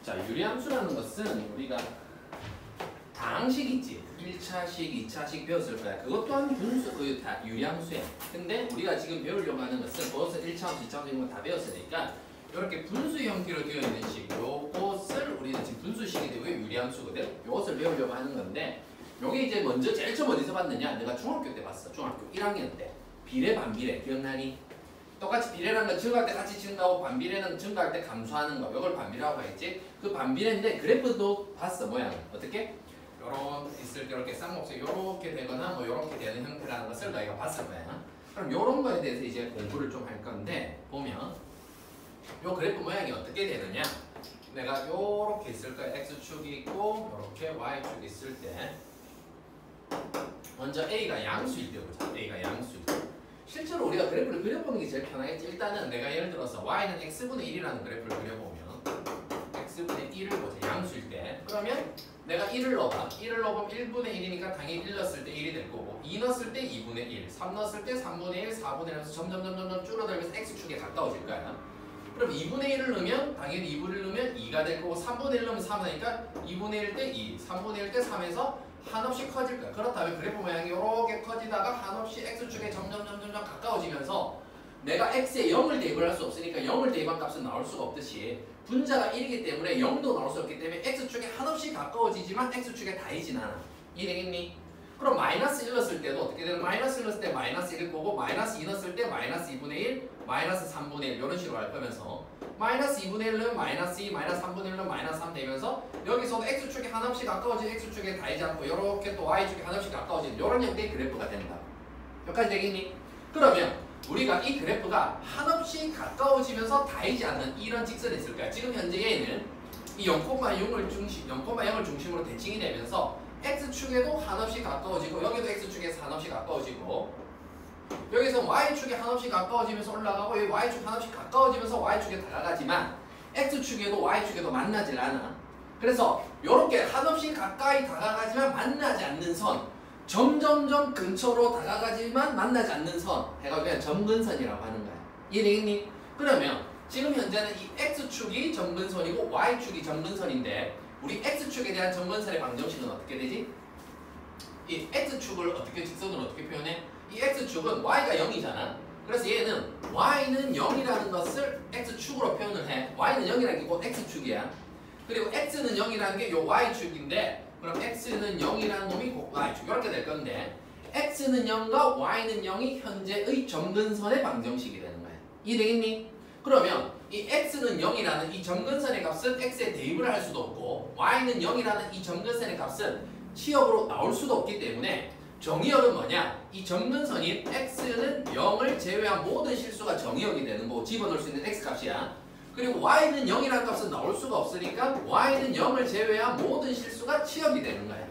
자, 유리함수라는 것은 우리가 다항식 있지. 1차식, 2차식 배웠을 거야. 그것 또한 분수, 다 유리함수야. 근데 우리가 지금 배우려고 하는 것은 그것을 1차함수, 2차함수 이런 거 다 배웠으니까 이렇게 분수 형태로 되어 있는 식, 요것을 우리는 지금 분수식이 되고 유리함수거든. 요것을 배우려고 하는 건데 요게 이제 먼저 제일 처음 어디서 봤느냐? 내가 중학교 때 봤어. 중학교 1학년 때. 비례, 반비례 기억나니? 똑같이 비례라는 건 증가할 때 같이 증가하고 반비례는 증가할 때 감소하는 거. 이걸 반비례라고 했지. 그 반비례인데 그래프도 봤어. 모양을. 어떻게? 요런 있을 때 이렇게 쌍목색 요렇게 되거나 뭐 요렇게 되는 형태라는 것을 너희가 봤을 거야. 그럼 요런 거에 대해서 이제 공부를 좀 할 건데 보면 요 그래프 모양이 어떻게 되느냐? 내가 요렇게 있을 거야. x축이 있고 요렇게 y축이 있을 때 먼저 a가 양수일 때 보자. a가 양수일 때. 실제로 우리가 그래프를 그려보는 게 제일 편하겠지. 일단은 내가 예를 들어서 y는 x분의 1이라는 그래프를 그려보면 x분의 1을 보자. 양수일 때. 그러면 내가 1을 넣어봐. 1을 넣으면 1분의 1이니까 당연히 1 넣었을 때 1이 될 거고 2 넣었을 때 2분의 1, 3 넣었을 때 3분의 1, 4분의 1 하면서 점점 줄어들면서 x축에 가까워질 거야. 그럼 2분의 1을 넣으면 당연히 2분의 1 넣으면 2가 될 거고 3분의 1 넣으면 3 하니까 2분의 1 때 2, 3분의 1 때 3에서 한없이 커질 거야. 그렇다면 그래프 모양이 이렇게 커지다가 한없이 x축에 점점 가까워지면서 내가 x에 0을 대입을 할 수 없으니까 0을 대입한 값은 나올 수가 없듯이 분자가 1이기 때문에 0도 나올 수 없기 때문에 x축에 한없이 가까워지지만 x축에 닿이진 않아. 이해되겠니? 그럼 마이너스 1 넣었을 때도 어떻게 되는? 마이너스 1 넣었을 때 마이너스 1을 보고 마이너스 2 넣었을 때 마이너스 2분의 1, 마이너스 3분의 1 이런 식으로 갈 거면서 마이너스 2분의 1은 마이너스 2, 마이너스 3분의 1은 마이너스 3 되면서 여기서도 x축에 한없이 가까워진 x축에 닿이지 않고 이렇게 또 y축에 한없이 가까워진 이런 형태의 그래프가 된다. 여기까지 되겠니? 그러면 우리가 이 그래프가 한없이 가까워지면서 닿이지 않는 이런 직선이 있을 거야. 지금 현재 얘는 이 0,0을 중심으로 대칭이 되면서 x축에도 한없이 가까워지고 여기도 x축에서 한없이 가까워지고 여기서 y축에 한없이 가까워지면서 올라가고 여기 y축 한없이 가까워지면서 y축에 다가가지만 x축에도 y축에도 만나질 않아. 그래서 이렇게 한없이 가까이 다가가지만 만나지 않는 선, 점점점 근처로 다가가지만 만나지 않는 선 해가 그냥 점근선이라고 하는 거야. 이해되겠니? 그러면 지금 현재는 이 x축이 점근선이고 y축이 점근선인데 우리 x축에 대한 점근선의 방정식은 어떻게 되지? 이 x축을 어떻게 직선으로 어떻게 표현해? 이 x축은 y가 0이잖아. 그래서 얘는 y는 0이라는 것을 x축으로 표현을 해. y는 0이라는 게 곧 x축이야. 그리고 x는 0이라는 게 요 y축인데 그럼 x는 0이라는 놈이 곧 y축 이렇게 될 건데 x는 0과 y는 0이 현재의 점근선의 방정식이 되는 거야. 이해되겠니? 그러면 이 x는 0이라는 이 점근선의 값은 x에 대입을 할 수도 없고 y는 0이라는 이 점근선의 값은 치역으로 나올 수도 없기 때문에 정의역은 뭐냐? 이 점근선인 x는 0을 제외한 모든 실수가 정의역이 되는 거고 집어넣을 수 있는 x값이야. 그리고 y는 0이라는 값은 나올 수가 없으니까 y는 0을 제외한 모든 실수가 치역이 되는 거야.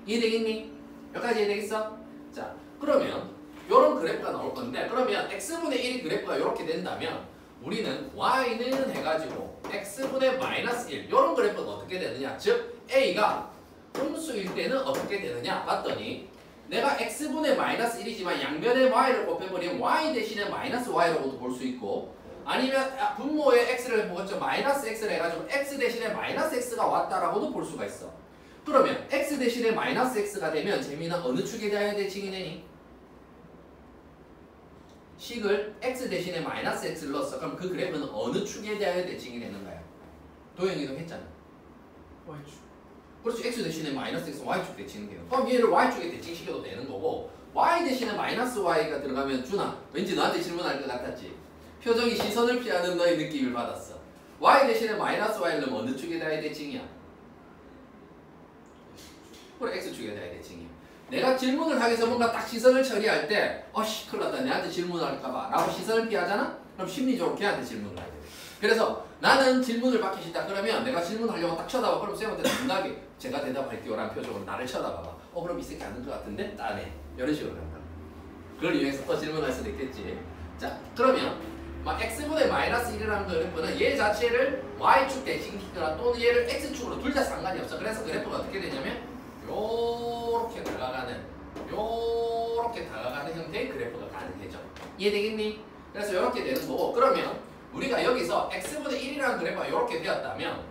이해되겠니? 여기까지 이해되겠어? 자, 그러면 이런 그래프가 나올 건데 그러면 x분의 1이 그래프가 이렇게 된다면 우리는 y는 해가지고 x분의 마이너스 1 이런 그래프는 어떻게 되느냐? 즉 a가 음수일 때는 어떻게 되느냐? 봤더니 내가 x분의 마이너스 1이지만 양변에 y를 곱해버리면 y 대신에 마이너스 y라고도 볼 수 있고 아니면 분모에 x를 보겠죠. 마이너스 x를 해가지고 x 대신에 마이너스 x가 왔다라고도 볼 수가 있어. 그러면 x 대신에 마이너스 x가 되면 재미는 어느 축에 대하여 대칭이 되니? 식을 x 대신에 마이너스 x를 넣었어. 그럼 그 그래프는 어느 축에 대하여 대칭이 되는 거야? 도형이동 했잖아. y축. 그렇지. x 대신에 마이너스 x, y축 대칭이 돼요. 그럼 얘를 y축에 대칭시켜도 되는 거고 y 대신에 마이너스 y가 들어가면 준아 왠지 너한테 질문할 것 같았지? 표정이 시선을 피하는 너의 느낌을 받았어. y 대신에 마이너스 y를 넣으면 어느 축에 대하여 대칭이야? 그래 x축에 대하여 대칭이야. 내가 질문을 하기 위해서 뭔가 딱 시선을 처리할 때 어씨 큰일 났다 내한테 질문할까봐 라고 시선을 피하잖아? 그럼 심리적으로 걔한테 질문을 하게 돼. 그래서 나는 질문을 받기 싫다. 그러면 내가 질문하려고 딱 쳐다봐. 그럼 쌤한테 당당하게 제가 대답할게요 라는 표정으로 나를 쳐다봐봐. 그럼 이 새끼 아는 것 같은데? 나네. 이런 식으로 한다. 그걸 이용해서 또 질문할 수도 있겠지. 자, 그러면 x분의 마이너스 1이라는 그래프는 얘 자체를 y축 대칭시키거나 또는 얘를 x축으로 둘 다 상관이 없어. 그래서 그래프가 어떻게 되냐면 요렇게 다가가는 형태의 그래프가 가능해져. 이해되겠니? 그래서 이렇게 되는 거고 그러면 우리가 여기서 x분의 1이라는 그래프가 이렇게 되었다면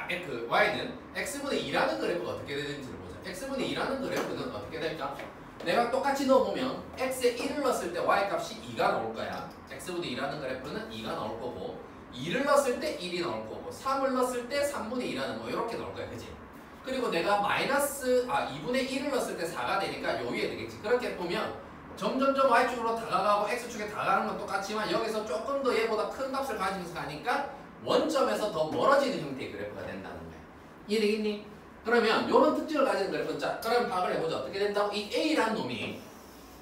그 y는 x분의 2라는 그래프가 어떻게 되는지를 보자. x분의 2라는 그래프는 어떻게 될까? 내가 똑같이 넣어보면 x에 1을 넣었을 때 y 값이 2가 나올 거야. x분의 2라는 그래프는 2가 나올 거고 2를 넣었을 때 1이 나올 거고 3을 넣었을 때 3분의 2라는 뭐 이렇게 나올 거야. 그지? 그리고 내가 2분의 1을 넣었을 때 4가 되니까 요 위에 되겠지. 그렇게 보면 점점점 y축으로 다가가고 x축에 다가가는 건 똑같지만 여기서 조금 더 얘보다 큰 값을 가지면서 가니까 원점에서 더 멀어지는 형태의 그래프가 된다는 거야. 이해되겠니? 그러면 이런 특징을 가진 그래프는 자, 그럼 파악을 해보자. 어떻게 된다고? 이 A라는 놈이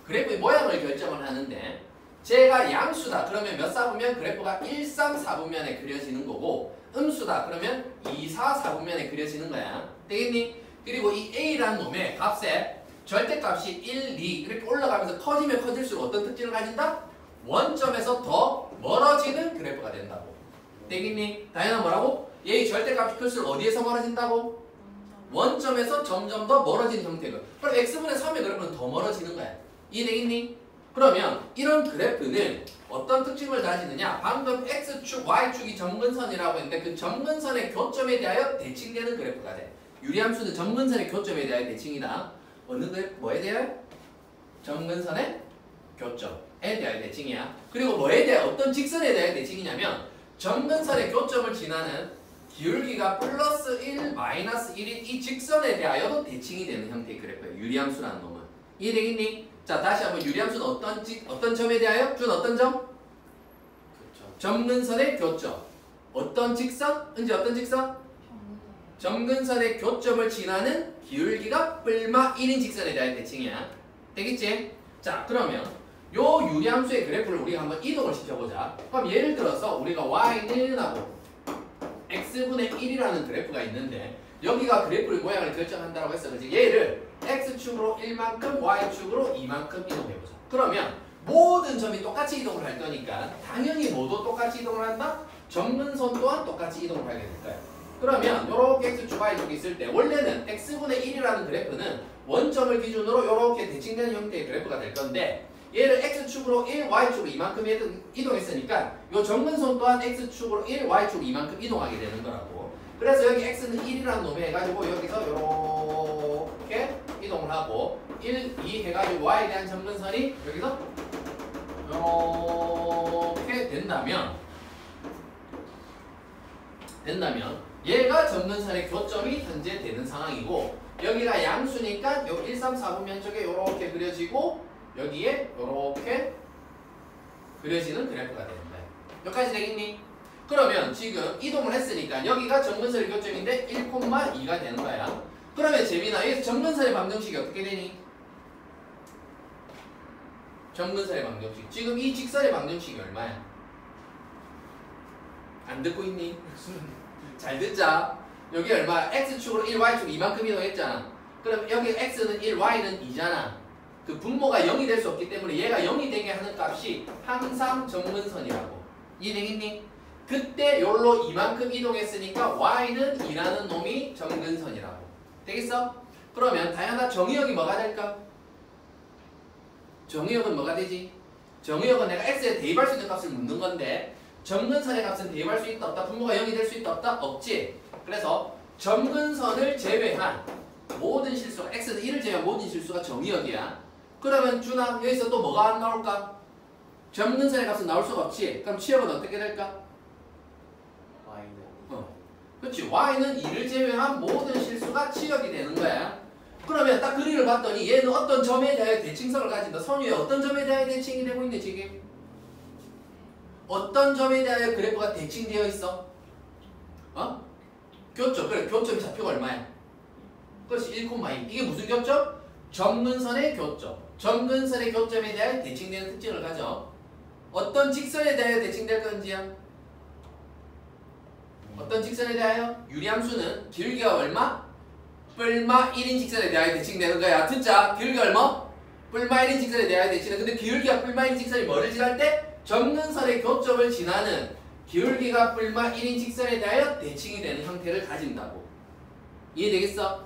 그래프의 모양을 결정을 하는데 제가 양수다. 그러면 몇 사분면? 그래프가 1, 3, 4분면에 그려지는 거고 음수다. 그러면 2, 4, 4분면에 그려지는 거야. 되겠니? 그리고 이 A라는 놈의 값에 절대값이 1, 2 이렇게 올라가면서 커지면 커질수록 어떤 특징을 가진다? 원점에서 더 멀어지는 그래프가 된다고. 되겠니? 다현아 뭐라고? 얘의 절대값이 클수록 어디에서 멀어진다고? 원점에서 점점 더 멀어지는 형태가. 그럼 x분의 3의 그래프는 더 멀어지는 거야. 이해되겠니? 그러면 이런 그래프는 어떤 특징을 가지느냐? 방금 x축, y축이 점근선이라고 했는데 그 점근선의 교점에 대하여 대칭되는 그래프가 돼. 유리함수는 점근선의 교점에 대하여 대칭이다. 어느 그래프? 뭐에 대하여? 점근선의 교점에 대하여 대칭이야. 그리고 뭐에 대하여? 어떤 직선에 대하여 대칭이냐면 점근선의 교점을 지나는 기울기가 플러스 1, 마이너스 1인 이 직선에 대하여도 대칭이 되는 형태의 그래프예요. 유리함수라는 놈은. 이해되겠니? 자, 다시 한번 유리함수는 어떤 점에 대하여? 준 어떤 점? 그렇죠. 점근선의 교점. 어떤 직선? 은지 어떤 직선? 점근선의 교점을 지나는 기울기가 뿔마 1인 직선에 대한 대칭이야. 되겠지? 자, 그러면 요 유리함수의 그래프를 우리가 한번 이동을 시켜보자. 그럼 예를 들어서 우리가 y는 하고 x분의 1이라는 그래프가 있는데 여기가 그래프의 모양을 결정한다고 했어. 그렇지? 얘를 x축으로 1만큼 y축으로 2만큼 이동해보자. 그러면 모든 점이 똑같이 이동을 할 거니까 당연히 모두 똑같이 이동을 한다? 점근선 또한 똑같이 이동을 하게 될 거야. 그러면 요렇게 x축 y축이 있을 때 원래는 x분의 1이라는 그래프는 원점을 기준으로 요렇게 대칭되는 형태의 그래프가 될 건데 얘를 x축으로 1, y축으로 이만큼 이동했으니까 요 점근선 또한 x축으로 1, y축으로 이만큼 이동하게 되는 거라고. 그래서 여기 x는 1이라는 놈이 해가지고 여기서 요렇게 이동을 하고 1, 2 해가지고 y에 대한 점근선이 여기서 요렇게 된다면 얘가 점근선의 교점이 현재 되는 상황이고 여기가 양수니까 요 1, 3, 4분면 쪽에 요렇게 그려지고 여기에 요렇게 그려지는 그래프가 되는 거야. 여기까지 되겠니? 그러면 지금 이동을 했으니까 여기가 점근선의 교점인데 1,2가 되는 거야. 그러면 재민아 여기서 점근선의 방정식이 어떻게 되니? 점근선의 방정식. 지금 이 직선의 방정식이 얼마야? 안 듣고 있니? 잘 듣자. 여기 얼마야? x축으로 1, y축 이만큼 이동했잖아. 그럼 여기 x는 1, y는 2잖아. 그 분모가 0이 될 수 없기 때문에 얘가 0이 되게 하는 값이 항상 점근선이라고. 이해되겠니? 그때 요로 이만큼 이동했으니까 y는 2라는 놈이 점근선이라고. 되겠어? 그러면 다양한 정의역이 뭐가 될까? 정의역은 뭐가 되지? 정의역은 내가 x에 대입할 수 있는 값을 묻는 건데 점근선의 값은 대입할 수 있다 없다? 분모가 0이 될 수 있다 없다? 없지. 그래서 점근선을 제외한 모든 실수가 x는 1을 제외한 모든 실수가 정의역이야. 그러면 준아 여기서 또 뭐가 안 나올까? 점근선의 값은 나올 수가 없지. 그럼 치역은 어떻게 될까? y는 그렇지. y는 2를 제외한 모든 실수가 치역이 되는 거야. 그러면 딱 그림을 봤더니 얘는 어떤 점에 대하여 대칭성을 가진다. 선유의 어떤 점에 대하여 대칭이 되고 있네 지금. 어떤 점에 대하여 그래프가 대칭되어 있어? 교점. 그래 교점 좌표가 얼마야? 그렇지 1,2. 이게 무슨 교점? 점근선의 교점. 점근선의 교점에 대하여 대칭되는 특징을 가져. 어떤 직선에 대하여 대칭될 건지야? 어떤 직선에 대하여? 유리함수는 기울기가 얼마? 뿔마 1인 직선에 대하여 대칭되는 거야. 듣자. 기울기가 얼마? 뿔마 1인 직선에 대하여 대칭돼. 근데 기울기가 뿔마 1인 직선이 뭐를 지날 때? 점근선의 교점을 지나는 기울기가 뿔마 1인 직선에 대하여 대칭이 되는 형태를 가진다고. 이해되겠어?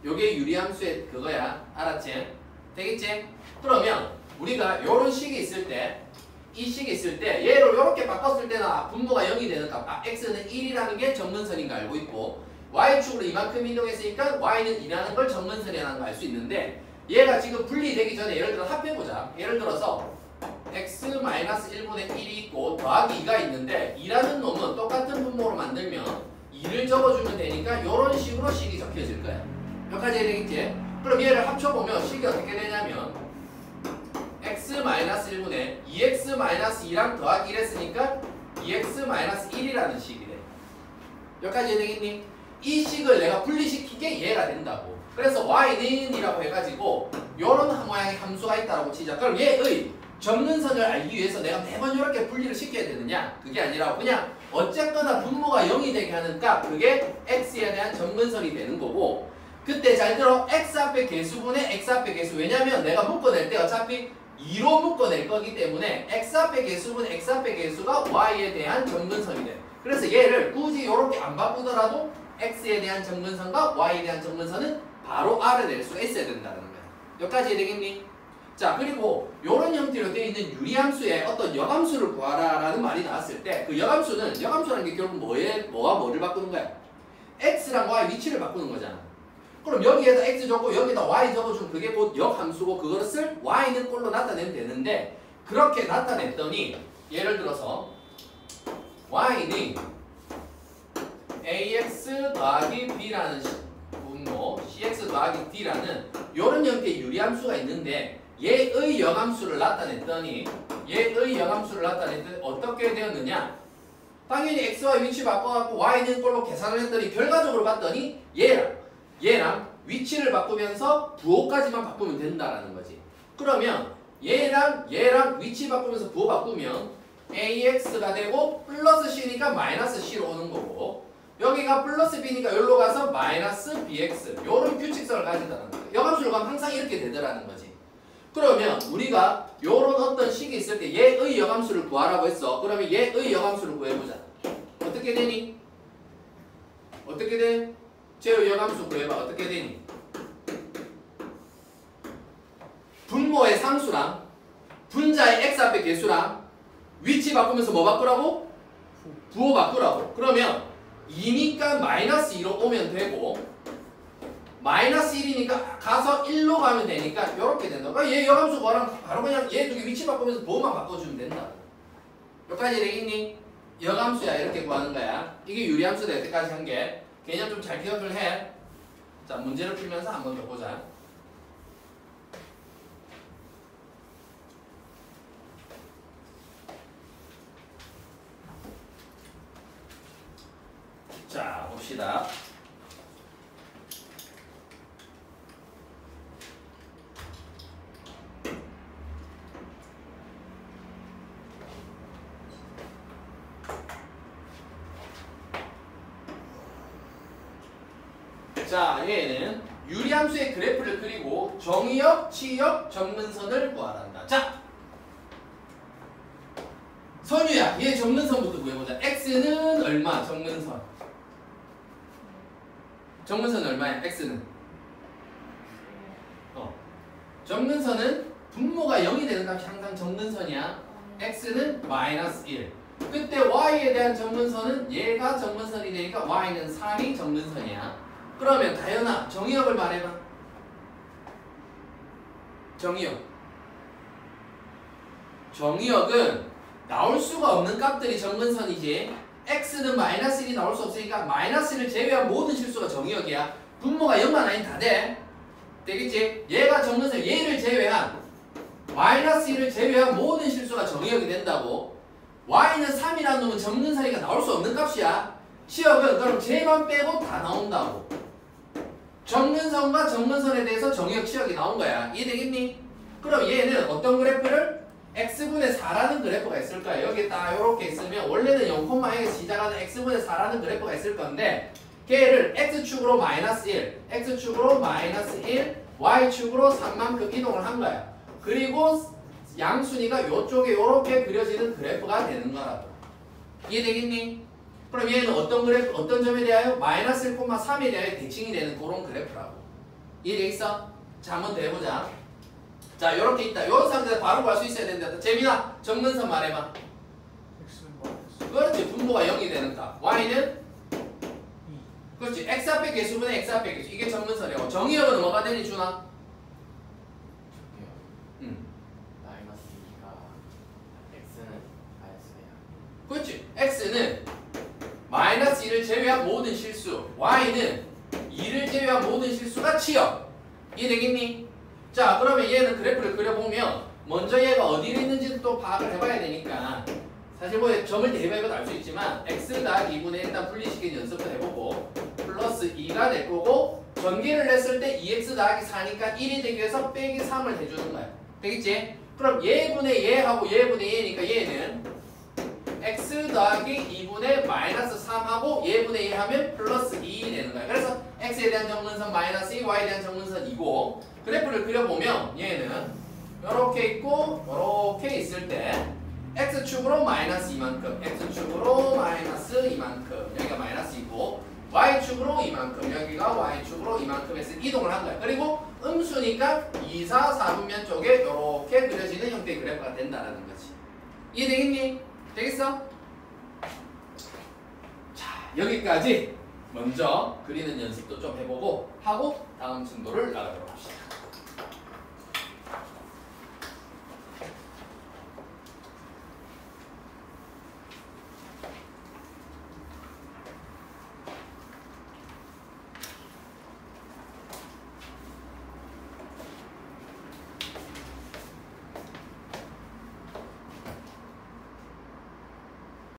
요게 유리함수의 그거야. 알았지? 되겠지? 그러면 우리가 요런 식이 있을 때 이 식이 있을 때 얘를 이렇게 바꿨을 때나 분모가 0이 되는 값 x는 1이라는 게 정근선인 거 알고 있고 y축으로 이만큼 이동했으니까 y는 2라는 걸 정근선이라는 걸 알 수 있는데 얘가 지금 분리되기 전에 예를 들어 합해보자. 예를 들어서 x-1분의 1이 있고 더하기 2가 있는데 2라는 놈은 똑같은 분모로 만들면 2를 적어주면 되니까 이런 식으로 식이 적혀질 거야. 여기까지 해야 되겠지? 그럼 얘를 합쳐보면 식이 어떻게 되냐면 x-1분의 2x-2랑 더하기 1 했으니까 2x-1이라는 식이 돼. 여기까지 해야 되겠니? 이 식을 내가 분리시키게 이해가 된다고. 그래서 y는 이라고 해가지고 요런 모양의 함수가 있다고 치자. 그럼 얘의 정근선을 알기 위해서 내가 매번 이렇게 분리를 시켜야 되느냐? 그게 아니라 그냥 어쨌거나 분모가 0이 되게 하는 값 그게 x에 대한 정근선이 되는 거고 그때 잘 들어 x 앞에 개수분의 x 앞에 개수 왜냐면 내가 묶어낼 때 어차피 2로 묶어낼 거기 때문에 x 앞에 개수분 x 앞에 개수가 y에 대한 정근선이 돼. 그래서 얘를 굳이 이렇게 안 바꾸더라도 x에 대한 정근선과 y에 대한 정근선은 바로 알아낼 수가 있어야 된다는 거야. 여기까지 되겠니? 자 그리고 이런 형태로 되어 있는 유리함수에 어떤 역함수를 구하라라는 말이 나왔을 때 그 역함수라는 게 결국 뭐와 뭐를 바꾸는 거야? x랑 y 위치를 바꾸는 거잖아. 그럼 여기에다 x 적고 여기다 y 적어주면 그게 곧 역함수고 그것을 y는 꼴로 나타내면 되는데 그렇게 나타냈더니 예를 들어서 y는 ax 더하기 b라는 분모 cx 더하기 d라는 이런 형태의 유리함수가 있는데 얘의 역함수를 나타냈더니 어떻게 되었느냐? 당연히 x와 위치 바꿔갖고 y는 꼴로 계산을 했더니 결과적으로 봤더니 얘랑 위치를 바꾸면서 부호까지만 바꾸면 된다라는 거지. 그러면 얘랑 위치 바꾸면서 부호 바꾸면 ax가 되고 플러스 c니까 마이너스 c로 오는 거고 여기가 플러스 b니까 여기로 가서 마이너스 bx 요런 규칙성을 가진다는 거야. 역함수를 가면 항상 이렇게 되더라는 거지. 그러면 우리가 요런 어떤 식이 있을 때 얘의 역함수를 구하라고 했어. 그러면 얘의 역함수를 구해보자. 어떻게 되니? 어떻게 돼? 쟤의 역함수 구해봐. 어떻게 되니? 분모의 상수랑 분자의 x 앞에 개수랑 위치 바꾸면서 뭐 바꾸라고? 부호 바꾸라고. 그러면 2니까 마이너스 2로 오면 되고 마이너스 1이니까 가서 1로 가면 되니까 이렇게 된다. 그러니까 얘 역함수 구하라면 바로 그냥 얘 두 개 위치 바꾸면서 부호만 바꿔주면 된다. 여기까지 되겠니? 역함수야 이렇게 구하는 거야. 이게 유리함수다 여태까지 한 게. 개념 좀 잘 기억을 해. 자 문제를 풀면서 한번 더 보자. 자 봅시다. 자 얘는 유리함수의 그래프를 그리고 정의역, 치역, 정근선을 구하란다. 자 선유야 얘 정근선부터 구해보자. x는 얼마? 정근선 얼마야? x는 정근선은 분모가 0이 되는 값이 항상 정근선이야. x는 마이너스 1. 그때 y에 대한 정근선은 얘가 정근선이 되니까 y는 3이 정근선이야. 그러면 다현아 정의역을 말해봐. 정의역은 나올 수가 없는 값들이 정근선이지. x는 마이너스 1이 나올 수 없으니까 마이너스 1을 제외한 모든 실수가 정의역이야. 분모가 0만 아니면 다 돼. 되겠지? 얘가 정근선 얘를 제외한 마이너스 1을 제외한 모든 실수가 정의역이 된다고. y는 3이라는 놈은 정근선이니까 나올 수 없는 값이야. 치역은 그럼 쟤만 빼고 다 나온다고. 정근선과 정근선에 대해서 정의역 치역이 나온 거야. 이해되겠니? 그럼 얘는 어떤 그래프를? x분의 4라는 그래프가 있을 거야. 여기 딱 이렇게 있으면 원래는 0,0에서 시작하는 x분의 4라는 그래프가 있을 건데 걔를 x축으로 마이너스 1, x축으로 마이너스 1, y축으로 3만큼 이동을 한 거야. 그리고 양순위가 이쪽에 이렇게 그려지는 그래프가 되는 거라고. 이해되겠니? 그럼 얘는 어떤 그래프, 어떤 점에 대하여? 마이너스 1,3에 대하여 대칭이 되는 그런 그래프라고. 이해되겠어? 자, 한번 더 해보자. 자, 이렇게 있다. 이런 상태에서 바로 구할 수 있어야 된다. 재민아, 정근선 말해봐. x는 마이너스 그렇지. 분모가 0이 되는 값. y는 2. 그렇지. x 앞에 개수분의 x 앞에 개수. 이게 정근선이고. 정의역은 뭐가 되니 준아? 저기요. 마이너스 2가 x는 마이너스예요. 그렇지. x는 마이너스 2를 제외한 모든 실수, y는 2를 제외한 모든 실수가 치역. 이해되겠니? 자, 그러면 얘는 그래프를 그려보면 먼저 얘가 어디에 있는지도 또 파악을 해봐야 되니까 사실 뭐 점을 대입해봐도 알 수 있지만 x 더하기 2분의 일단 분리시키는 연습도 해보고 플러스 2가 될 거고 전개를 했을 때 2x 더하기 4니까 1이 되기 위해서 빼기 3을 해주는 거야. 되겠지? 그럼 얘분의 얘하고 얘분의 얘니까 얘는 x 더하기 2분의 마이너스 3하고 얘분의 1 하면 플러스 2 되는 거야. 그래서 x에 대한 정근선 마이너스 2, y에 대한 정근선 2고 그래프를 그려보면 얘는 이렇게 있고 이렇게 있을 때 x축으로 마이너스 이만큼, x축으로 마이너스 이만큼 여기가 마이너스 2고 y축으로 이만큼 여기가 y축으로 이만큼 해서 이동을 한 거야. 그리고 음수니까 2, 4, 4분면 쪽에 이렇게 그려지는 형태의 그래프가 된다는 거지. 이해되겠니? 되겠어? 자, 여기까지 먼저 그리는 연습도 좀 해보고 하고 다음 층도를 나가도록 합시다.